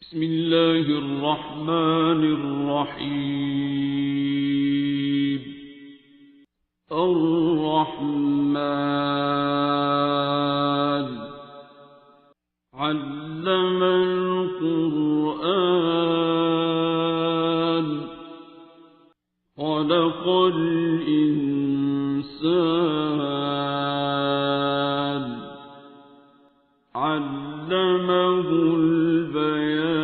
بسم الله الرحمن الرحيم. الرحمن علم القرآن خلق الإنسان علمه البيان.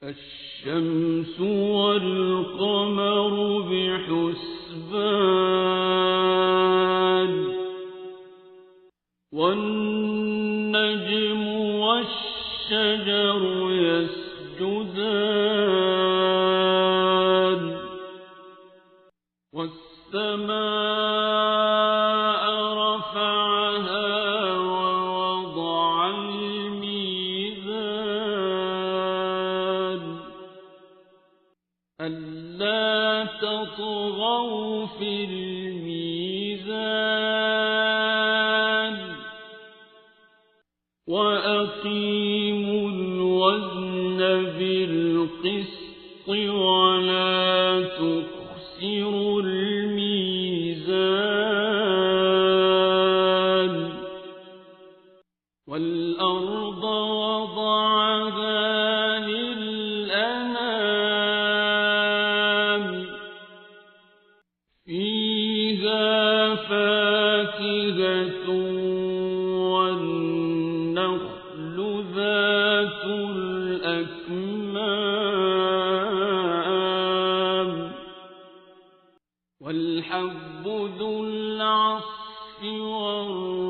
الشمس والقمر بحسبان والنجم والشجر يسجدان والسماء رفعها ووضع الميزان ألا تطغوا في الميزان وأقيموا الوزن بالقسط ولا تخسروا الميزان. والأرض وضعها للأنام فيها فاكهة والنخل ذات الأكمام والحب ذو العصف والريحان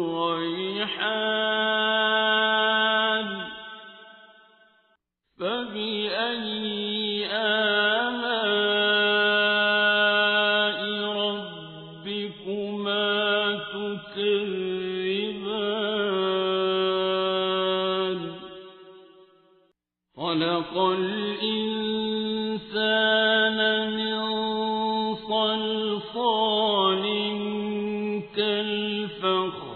فبأي آلاء ربكما تكذبان. خلق الإنسان من صلصال كالفخار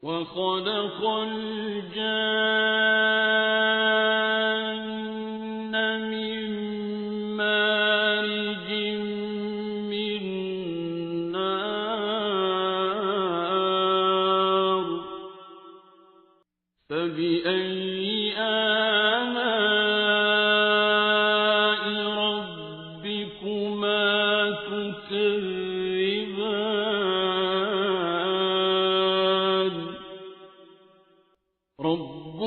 وخلق الجان من مارج من نار فبأي آلاء ربكما تكذبان. رب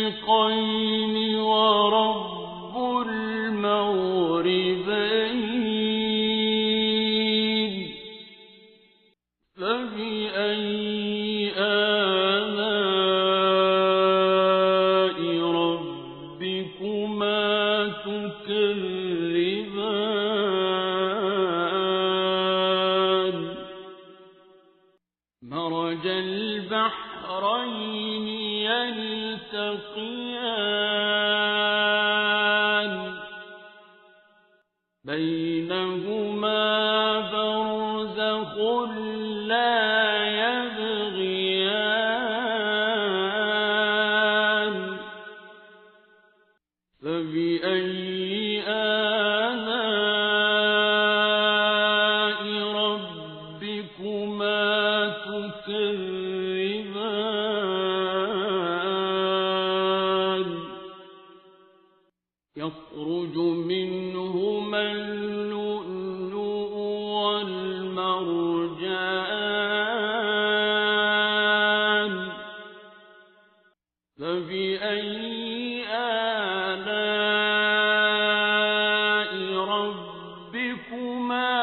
المشرقين ورب المغربين فبأي آلاء ربكما تكذبان. مرج البحرين يلتقيان بينهما برزخ لا يبغيان فبأي آلاء ربكما تكذبان. يخرج منهما اللؤلؤ والمرجان فبأي آلاء ربكما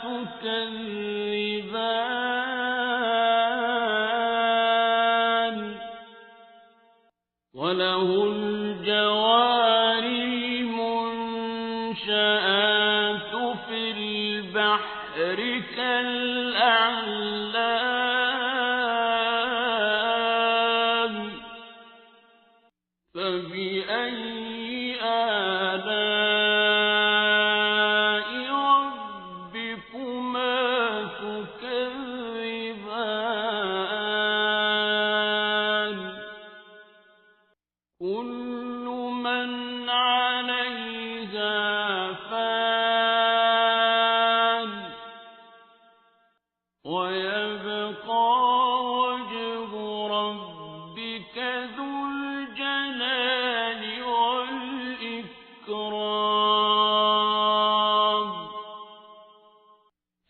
تكذبان. وله الجوار المنشآت في البحر كالأعلام فبأي آلاء ربكما تكذبان.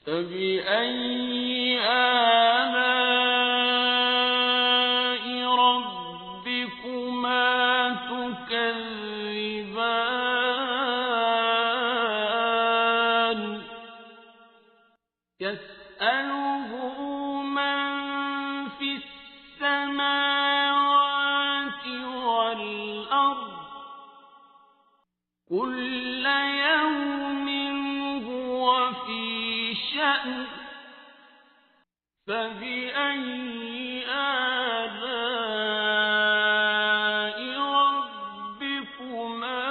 فبأي آلاء ربكما تكذبان يسأله من في السماوات والأرض كل يوم هو في شأن فبأي آلاء ربكما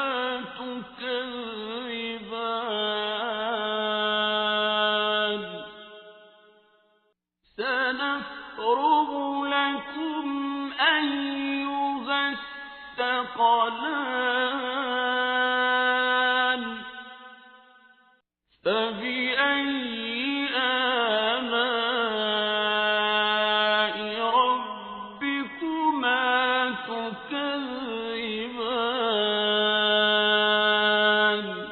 تكذبان سنفرغ لكم أيها الثقلان فبأي آلاء ربكما تكذبان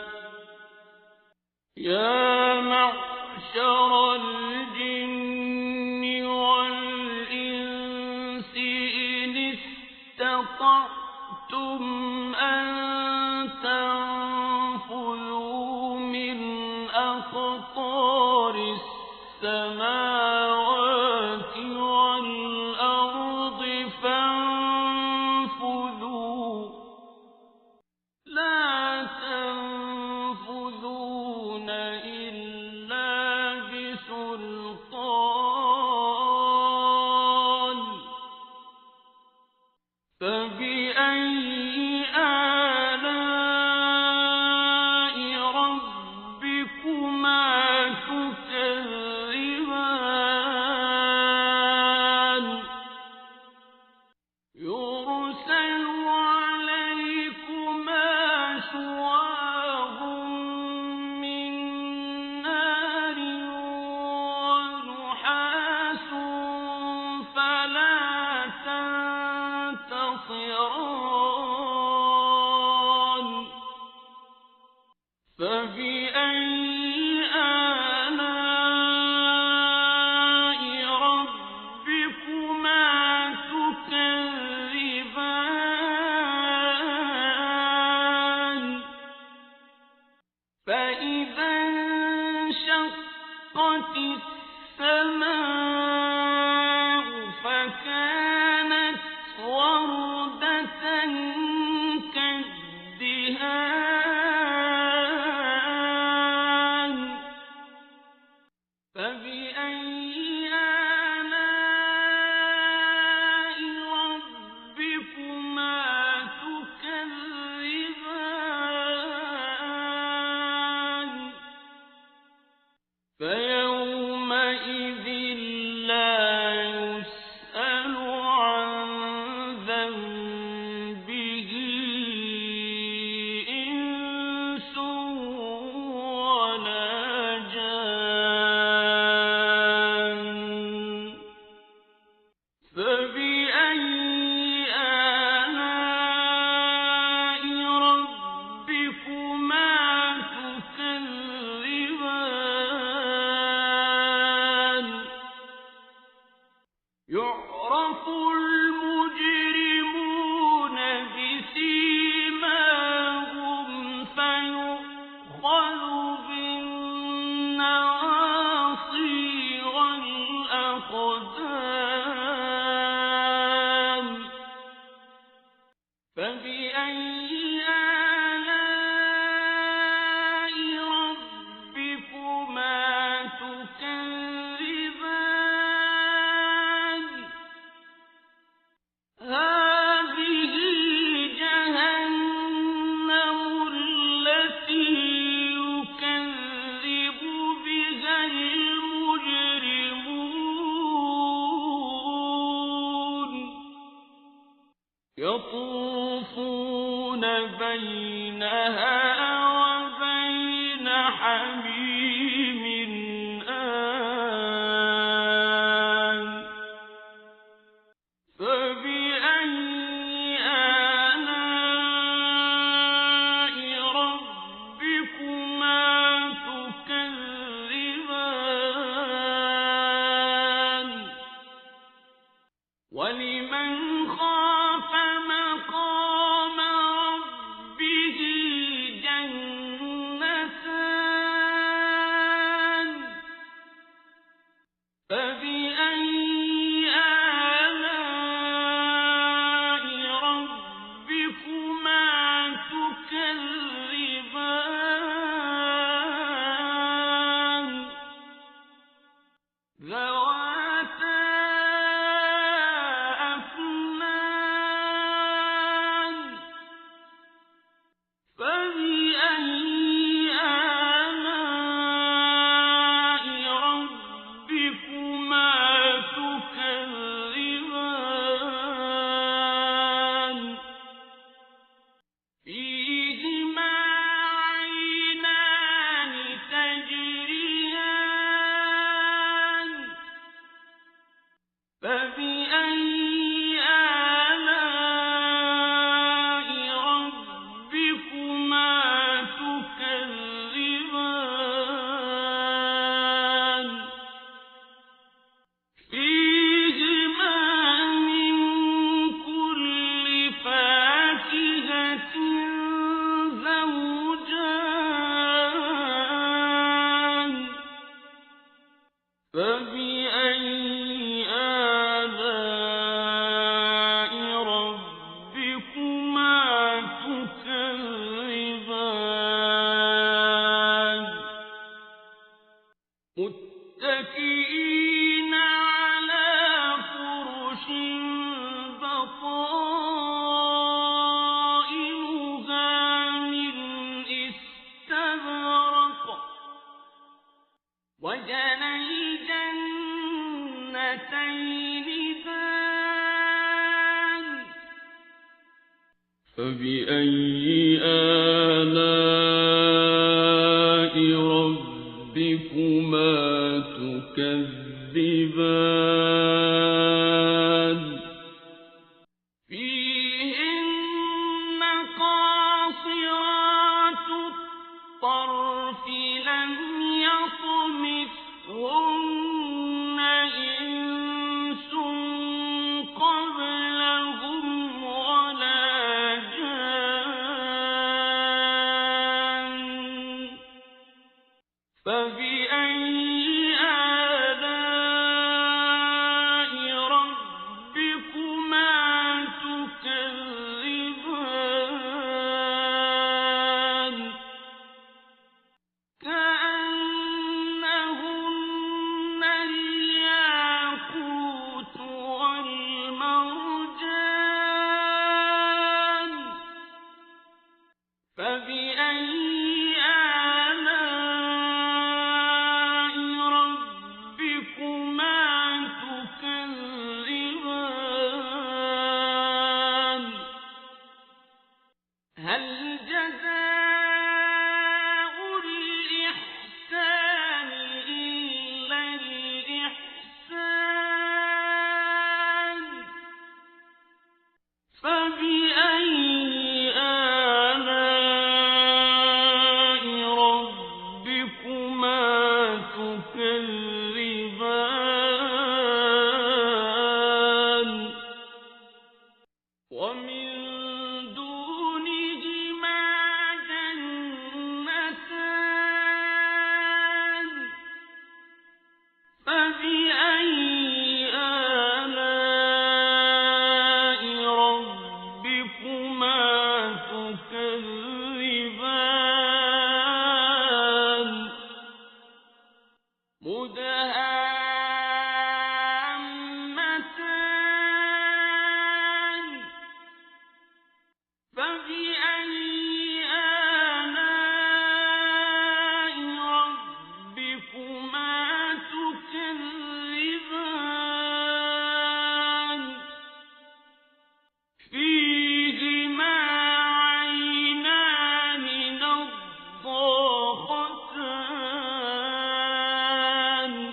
يا معشر الجن والإنس إن استطعتم أن تنفذوا من أقطار السماوات والأرض فانفذوا لا تنفذون إلا بسلطان فبأي آلاء ربكما تكذبان يرسل عليكما شواظ من نار ونحاس فلا تنتصران فبأي آلاء ربكما تكذبان فإذا انشقت السماء فكانت وردة كالدهان فبأي آلاء ربكما تكذبان فيومئذ لا يسأل عن ذنبه إنس ولا جان فبأي آلاء ربكما تكذبان يعرف المجرمون بسيماهم فيؤخذ بالنواصي والأقدام فبأي آلاء ربكما تكذبان هذه جهنم التي يكذب بها المجرمون يطوفون بينها وبين حميم آن فبأي آلاء ربكما تكذبان فبأي آلاء ربكما تكذبان ذواتا أفنان فبأي آلاء ربكما تكذبان فيهما عينان تجريان فبأي آلاء ربكما تكذبان فيهما من كل فاكهة زوجان فبأي آلاء ربكما تكذبان متكئين على فرش بطائنها من استبرق وجنى الجنتين دان فبأي آلاء ربكما تكذبان فيهن قاصرات الطرف لم يطمثهن إنس قبلهم ولا جان فبأي آلاء ربكما تكذبان كأنهن الياقوت والمرجان فبأي آلاء ربكما تكذبان هل جزاء الإحسان إلا الإحسان فبأي آلاء ربكما تكذبان ومن دونهما جنتان فبأي آلاء ربكما تكذبان مدهامتان فبأي آلاء ربكما تكذبان فيهما عينان نضاختان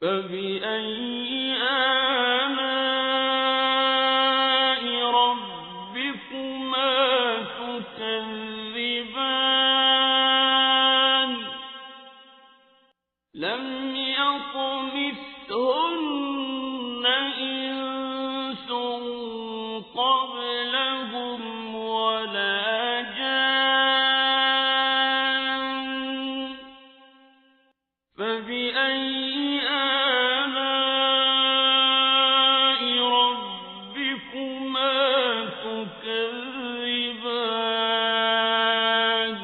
فبأي آلاء ربكما تكذبان لم يطمثهن إنس قبلهم ولا جان فبأي آلاء ربكما تكذبان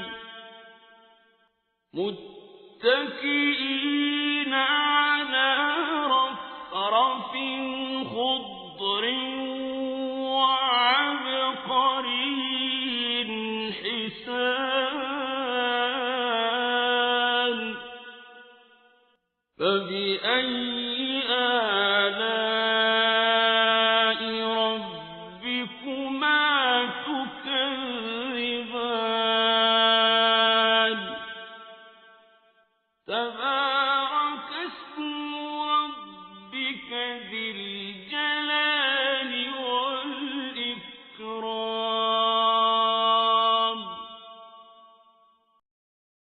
متكئين على رفرف خضر وعبقري حسان فبأي آلاء ربكما تكذبان